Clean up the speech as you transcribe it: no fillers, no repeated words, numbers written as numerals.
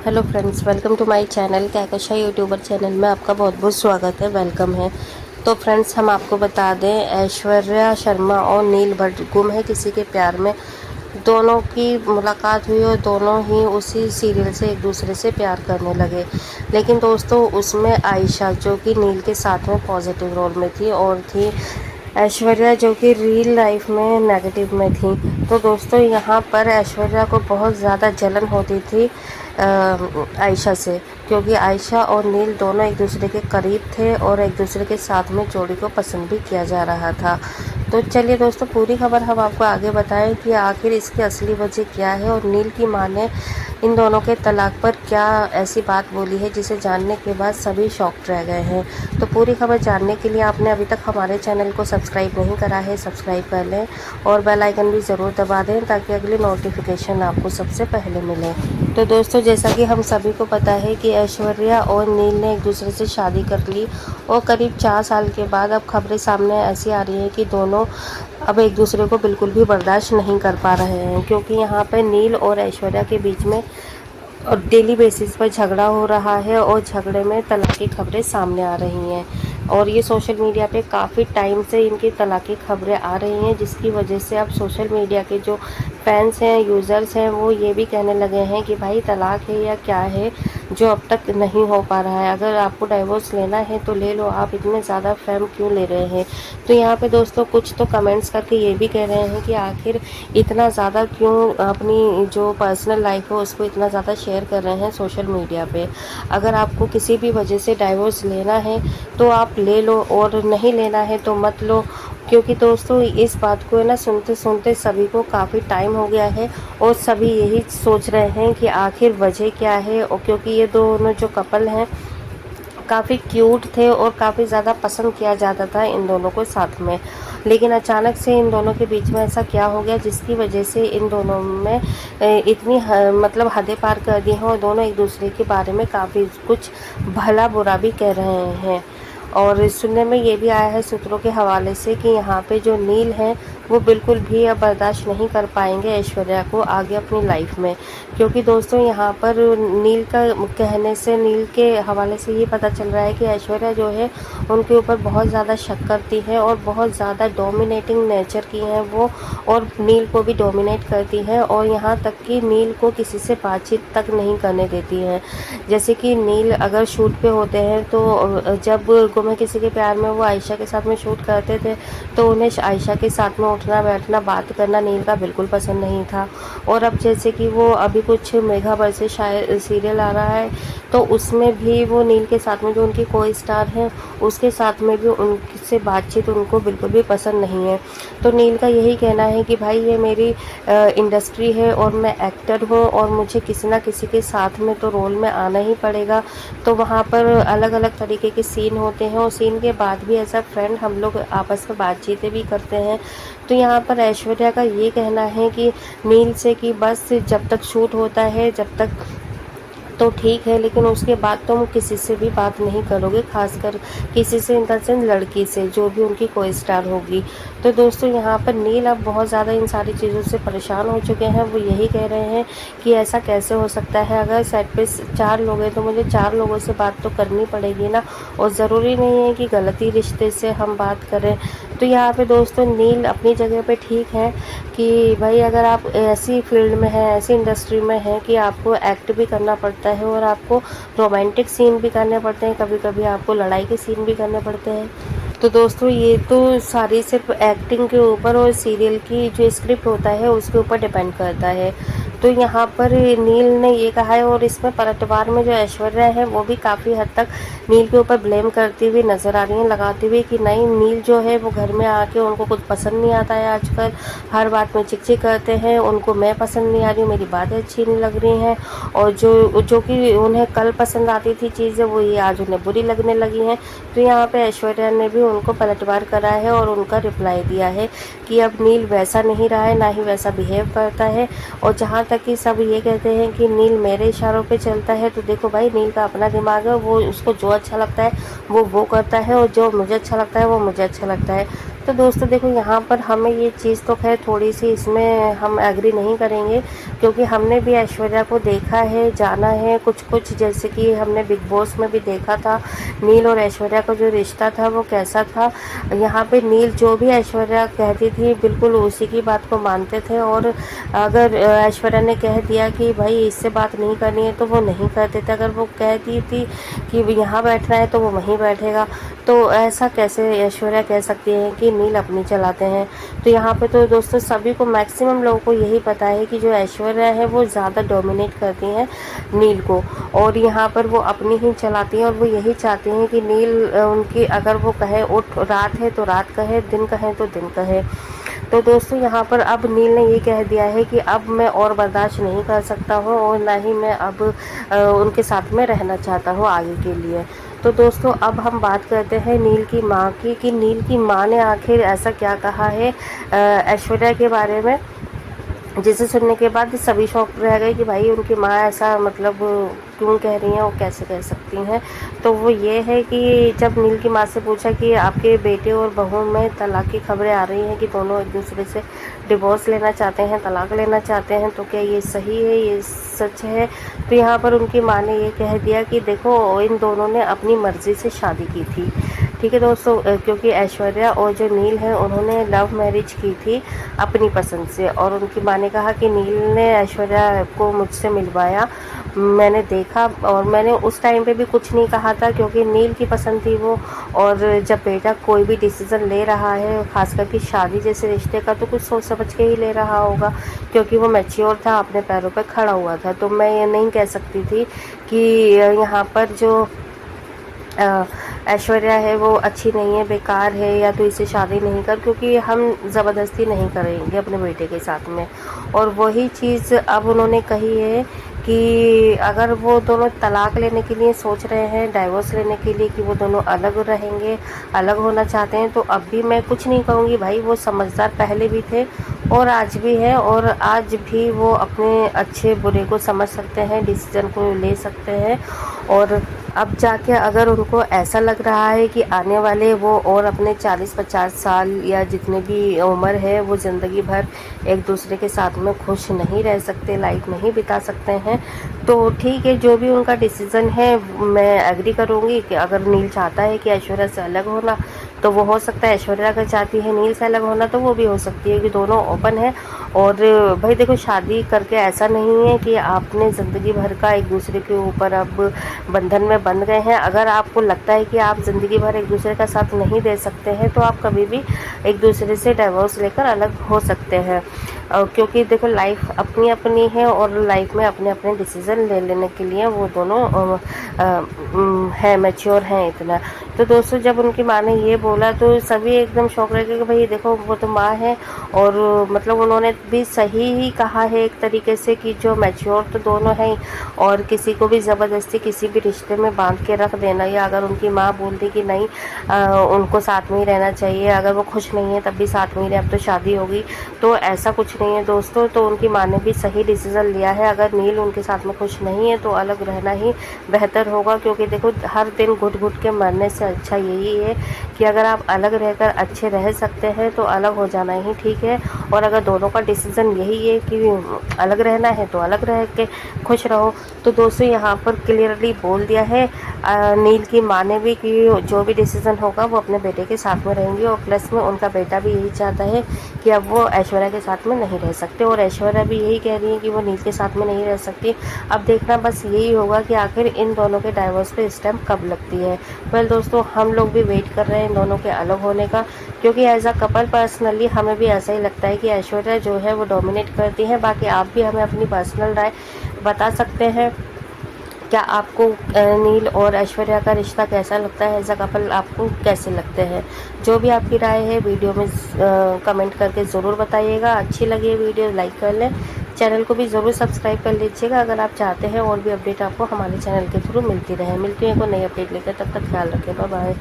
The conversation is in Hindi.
Hello friends, welcome to my channel Kahkasha YouTuber channel में आपका बहुत बहुत स्वागत है, वेलकम है। तो फ्रेंड्स, हम आपको बता दें, ऐश्वर्या शर्मा और नील भट्ट गुम है किसी के प्यार में दोनों की मुलाकात हुई और दोनों ही उसी सीरियल से एक दूसरे से प्यार करने लगे। लेकिन दोस्तों, उसमें आयशा जो कि नील के साथ में पॉजिटिव रोल में थी और थी ऐश्वर्या जो कि रियल लाइफ में नेगेटिव में थी। तो दोस्तों, यहाँ पर ऐश्वर्या को बहुत ज़्यादा जलन होती थी आयशा से, क्योंकि आयशा और नील दोनों एक दूसरे के करीब थे और एक दूसरे के साथ में जोड़ी को पसंद भी किया जा रहा था। तो चलिए दोस्तों, पूरी खबर हम आपको आगे बताएं कि आखिर इसकी असली वजह क्या है और नील की मां ने इन दोनों के तलाक पर क्या ऐसी बात बोली है जिसे जानने के बाद सभी शॉक्ड रह गए हैं। तो पूरी खबर जानने के लिए आपने अभी तक हमारे चैनल को सब्सक्राइब नहीं करा है, सब्सक्राइब कर लें और बेल आइकन भी ज़रूर दबा दें ताकि अगली नोटिफिकेशन आपको सबसे पहले मिले। तो दोस्तों, जैसा कि हम सभी को पता है कि ऐश्वर्या और नील ने एक दूसरे से शादी कर ली और करीब 4 साल के बाद अब खबरें सामने ऐसी आ रही हैं कि दोनों अब एक दूसरे को बिल्कुल भी बर्दाश्त नहीं कर पा रहे हैं, क्योंकि यहाँ पर नील और ऐश्वर्या के बीच में और डेली बेसिस पर झगड़ा हो रहा है और झगड़े में तलाक की खबरें सामने आ रही हैं। और ये सोशल मीडिया पे काफ़ी टाइम से इनकी तलाक की खबरें आ रही हैं, जिसकी वजह से अब सोशल मीडिया के जो फैंस हैं, यूज़र्स हैं, वो ये भी कहने लगे हैं कि भाई तलाक है या क्या है जो अब तक नहीं हो पा रहा है। अगर आपको डाइवोर्स लेना है तो ले लो, आप इतने ज़्यादा फेम क्यों ले रहे हैं। तो यहाँ पे दोस्तों कुछ तो कमेंट्स करके ये भी कह रहे हैं कि आखिर इतना ज़्यादा क्यों अपनी जो पर्सनल लाइफ है उसको इतना ज़्यादा शेयर कर रहे हैं सोशल मीडिया पे। अगर आपको किसी भी वजह से डाइवोर्स लेना है तो आप ले लो और नहीं लेना है तो मत लो, क्योंकि दोस्तों इस बात को है ना सुनते सुनते सभी को काफ़ी टाइम हो गया है और सभी यही सोच रहे हैं कि आखिर वजह क्या है। और क्योंकि ये दोनों जो कपल हैं काफ़ी क्यूट थे और काफ़ी ज़्यादा पसंद किया जाता था इन दोनों को साथ में, लेकिन अचानक से इन दोनों के बीच में ऐसा क्या हो गया जिसकी वजह से इन दोनों में इतनी मतलब हदें पार कर दी हैं और दोनों एक दूसरे के बारे में काफ़ी कुछ भला बुरा भी कह रहे हैं। और सुनने में ये भी आया है सूत्रों के हवाले से कि यहाँ पे जो नील हैं वो बिल्कुल भी अब बर्दाश्त नहीं कर पाएंगे ऐश्वर्या को आगे अपनी लाइफ में, क्योंकि दोस्तों यहाँ पर नील का कहने से, नील के हवाले से ये पता चल रहा है कि ऐश्वर्या जो है उनके ऊपर बहुत ज़्यादा शक करती है और बहुत ज़्यादा डोमिनेटिंग नेचर की हैं वो, और नील को भी डोमिनेट करती हैं और यहाँ तक कि नील को किसी से बातचीत तक नहीं करने देती हैं। जैसे कि नील अगर शूट पे होते हैं तो जब गुम है किसी के प्यार में वो आयशा के साथ में शूट करते थे तो उन्हें आयशा के साथ में उठना बैठना बात करना नील का बिल्कुल पसंद नहीं था। और अब जैसे कि वो अभी कुछ मेघा बरसे शायद सीरियल आ रहा है तो उसमें भी वो नील के साथ में जो उनकी कोई स्टार हैं उसके साथ में भी उनसे बातचीत उनको बिल्कुल भी पसंद नहीं है। तो नील का यही कहना है कि भाई ये मेरी इंडस्ट्री है और मैं एक्टर हूँ और मुझे किसी ना किसी के साथ में तो रोल में आना ही पड़ेगा। तो वहाँ पर अलग अलग तरीके के सीन होते हैं और सीन के बाद भी एज अ फ्रेंड हम लोग आपस में बातचीतें भी करते हैं। तो यहाँ पर ऐश्वर्या का ये कहना है कि नील से कि बस जब तक शूट होता है जब तक तो ठीक है, लेकिन उसके बाद तुम किसी से भी बात नहीं करोगे, खासकर किसी से इन द सेंस लड़की से जो भी उनकी कोई स्टार होगी। तो दोस्तों यहाँ पर नील अब बहुत ज़्यादा इन सारी चीज़ों से परेशान हो चुके हैं। वो यही कह रहे हैं कि ऐसा कैसे हो सकता है, अगर सेट पे 4 लोग हैं तो मुझे 4 लोगों से बात तो करनी पड़ेगी ना, और ज़रूरी नहीं है कि गलती रिश्ते से हम बात करें। तो यहाँ पे दोस्तों नील अपनी जगह पे ठीक है कि भाई अगर आप ऐसी फील्ड में हैं, ऐसी इंडस्ट्री में हैं कि आपको एक्ट भी करना पड़ता है और आपको रोमांटिक सीन भी करने पड़ते हैं, कभी कभी आपको लड़ाई के सीन भी करने पड़ते हैं। तो दोस्तों ये तो सारी सिर्फ एक्टिंग के ऊपर और सीरियल की जो स्क्रिप्ट होता है उसके ऊपर डिपेंड करता है। तो यहाँ पर नील ने ये कहा है और इसमें पलटवार में जो ऐश्वर्या है वो भी काफ़ी हद तक नील के ऊपर ब्लेम करती हुई नज़र आ रही हैं, लगाती हुई कि नहीं, नील जो है वो घर में आके उनको कुछ पसंद नहीं आता है, आजकल हर बात में चिक चिक करते हैं, उनको मैं पसंद नहीं आ रही हूँ, मेरी बातें अच्छी नहीं लग रही हैं, और जो जो कि उन्हें कल पसंद आती थी चीज़ें वो ये आज उन्हें बुरी लगने लगी हैं। तो यहाँ पे ऐश्वर्या ने भी उनको पलटवार करा है और उनका रिप्लाई दिया है कि अब नील वैसा नहीं रहा है, ना ही वैसा बिहेव करता है। और जहाँ तक कि सब ये कहते हैं कि नील मेरे इशारों पे चलता है। तो देखो भाई, नील का अपना दिमाग है, वो उसको जो अच्छा लगता है वो करता है, और जो मुझे अच्छा लगता है वो मुझे अच्छा लगता है। तो दोस्तों देखो, यहाँ पर हमें ये चीज़ तो खैर थोड़ी सी इसमें हम एग्री नहीं करेंगे, क्योंकि हमने भी ऐश्वर्या को देखा है, जाना है कुछ कुछ, जैसे कि हमने बिग बॉस में भी देखा था नील और ऐश्वर्या का जो रिश्ता था वो कैसा था। यहाँ पे नील जो भी ऐश्वर्या कहती थी बिल्कुल उसी की बात को मानते थे, और अगर ऐश्वर्या ने कह दिया कि भाई इससे बात नहीं करनी है तो वो नहीं करते थे। अगर वो कहती थी कि यहाँ बैठना है तो वो वहीं बैठेगा। तो ऐसा कैसे ऐश्वर्या कह सकती है कि नील अपनी चलाते हैं। तो यहाँ पे तो दोस्तों सभी को, मैक्सिमम लोगों को यही पता है कि जो ऐश्वर्या है वो ज़्यादा डोमिनेट करती हैं नील को, और यहाँ पर वो अपनी ही चलाती हैं, और वो यही चाहती हैं कि नील उनकी, अगर वो कहे उठ रात है तो रात कहे, दिन कहे तो दिन कहे। तो दोस्तों यहाँ पर अब नील ने ये कह दिया है कि अब मैं और बर्दाश्त नहीं कर सकता हूँ, और ना ही मैं अब उनके साथ में रहना चाहता हूँ आगे के लिए। तो दोस्तों अब हम बात करते हैं नील की माँ की, कि नील की माँ ने आखिर ऐसा क्या कहा है ऐश्वर्या के बारे में, जिसे सुनने के बाद सभी शॉक रह गए कि भाई उनकी माँ ऐसा मतलब क्यों कह रही हैं, वो कैसे कह सकती हैं। तो वो ये है कि जब नील की माँ से पूछा कि आपके बेटे और बहू में तलाक की खबरें आ रही हैं कि दोनों एक दूसरे से डिवोर्स लेना चाहते हैं, तलाक लेना चाहते हैं, तो क्या ये सही है, ये सच है। तो यहाँ पर उनकी माँ ने ये कह दिया कि देखो, इन दोनों ने अपनी मर्ज़ी से शादी की थी। ठीक है दोस्तों, क्योंकि ऐश्वर्या और जो नील है उन्होंने लव मैरिज की थी अपनी पसंद से, और उनकी माँ ने कहा कि नील ने ऐश्वर्या को मुझसे मिलवाया, मैंने देखा, और मैंने उस टाइम पे भी कुछ नहीं कहा था, क्योंकि नील की पसंद थी वो। और जब बेटा कोई भी डिसीज़न ले रहा है, खास करके शादी जैसे रिश्ते का, तो कुछ सोच समझ के ही ले रहा होगा, क्योंकि वो मैच्योर था, अपने पैरों पर खड़ा हुआ था। तो मैं ये नहीं कह सकती थी कि यहाँ पर जो ऐश्वर्या है वो अच्छी नहीं है, बेकार है, या तो इसे शादी नहीं कर, क्योंकि हम ज़बरदस्ती नहीं करेंगे अपने बेटे के साथ में। और वही चीज़ अब उन्होंने कही है कि अगर वो दोनों तलाक लेने के लिए सोच रहे हैं, डाइवोर्स लेने के लिए, कि वो दोनों अलग रहेंगे, अलग होना चाहते हैं, तो अब भी मैं कुछ नहीं कहूँगी भाई, वो समझदार पहले भी थे और आज भी है, और आज भी वो अपने अच्छे बुरे को समझ सकते हैं, डिसीज़न को ले सकते हैं। और अब जाके अगर उनको ऐसा लग रहा है कि आने वाले वो और अपने 40-50 साल या जितने भी उम्र है वो ज़िंदगी भर एक दूसरे के साथ में खुश नहीं रह सकते, लाइफ नहीं बिता सकते हैं, तो ठीक है, जो भी उनका डिसीज़न है मैं एग्री करूँगी कि अगर नील चाहता है कि ऐश्वर्या से अलग होना तो वो हो सकता है, ऐश्वर्या अगर चाहती है नील से अलग होना तो वो भी हो सकती है, कि दोनों ओपन है। और भाई देखो, शादी करके ऐसा नहीं है कि आपने ज़िंदगी भर का एक दूसरे के ऊपर अब बंधन में बंध गए हैं। अगर आपको लगता है कि आप ज़िंदगी भर एक दूसरे का साथ नहीं दे सकते हैं तो आप कभी भी एक दूसरे से डाइवोर्स लेकर अलग हो सकते हैं, क्योंकि देखो लाइफ अपनी अपनी है, और लाइफ में अपने अपने डिसीज़न ले लेने के लिए वो दोनों है, मैच्योर हैं इतना। तो दोस्तों जब उनकी माँ ने ये बोला तो सभी एकदम शौक रह गए कि भाई देखो, वो तो माँ है, और मतलब उन्होंने भी सही ही कहा है एक तरीके से, कि जो मैच्योर तो दोनों हैं, और किसी को भी ज़बरदस्ती किसी भी रिश्ते में बांध के रख देना, या अगर उनकी माँ बोलती कि नहीं उनको साथ में ही रहना चाहिए, अगर वो खुश नहीं है तब भी साथ में ही रहे, अब तो शादी होगी, तो ऐसा कुछ नहीं है दोस्तों। तो उनकी माँ ने भी सही डिसीज़न लिया है, अगर नील उनके साथ में खुश नहीं है तो अलग रहना ही बेहतर होगा, क्योंकि देखो हर दिन घुट घुट के मरने से अच्छा यही है कि अगर आप अलग रहकर अच्छे रह सकते हैं तो अलग हो जाना ही ठीक है। और अगर दोनों का डिसीज़न यही है कि अलग रहना है तो अलग रह के खुश रहो। तो दोस्तों यहाँ पर क्लियरली बोल दिया है नील की माँ ने भी, कि जो भी डिसीज़न होगा वो अपने बेटे के साथ में रहेंगी, और प्लस में उनका बेटा भी यही चाहता है कि अब वो ऐश्वर्या के साथ में नहीं रह सकते, और ऐश्वर्या भी यही कह रही है कि वो नील के साथ में नहीं रह सकती। अब देखना बस यही होगा कि आखिर इन दोनों के डाइवोर्स पे स्टैम्प कब लगती है। वेल दोस्तों, हम लोग भी वेट कर रहे हैं इन दोनों के अलग होने का, क्योंकि एज अ कपल पर्सनली हमें भी ऐसा ही लगता है कि ऐश्वर्या जो है वो डोमिनेट करती है। बाकी आप भी हमें अपनी पर्सनल राय बता सकते हैं, क्या आपको नील और ऐश्वर्या का रिश्ता कैसा लगता है, एज अ कपल आपको कैसे लगते हैं। जो भी आपकी राय है वीडियो में कमेंट करके ज़रूर बताइएगा। अच्छी लगी है वीडियो लाइक कर लें, चैनल को भी ज़रूर सब्सक्राइब कर लीजिएगा अगर आप चाहते हैं और भी अपडेट आपको हमारे चैनल के थ्रू मिलती रहे। मिलती है कोई नई अपडेट लेकर, तब तक ख्याल रखें, बाय बाय।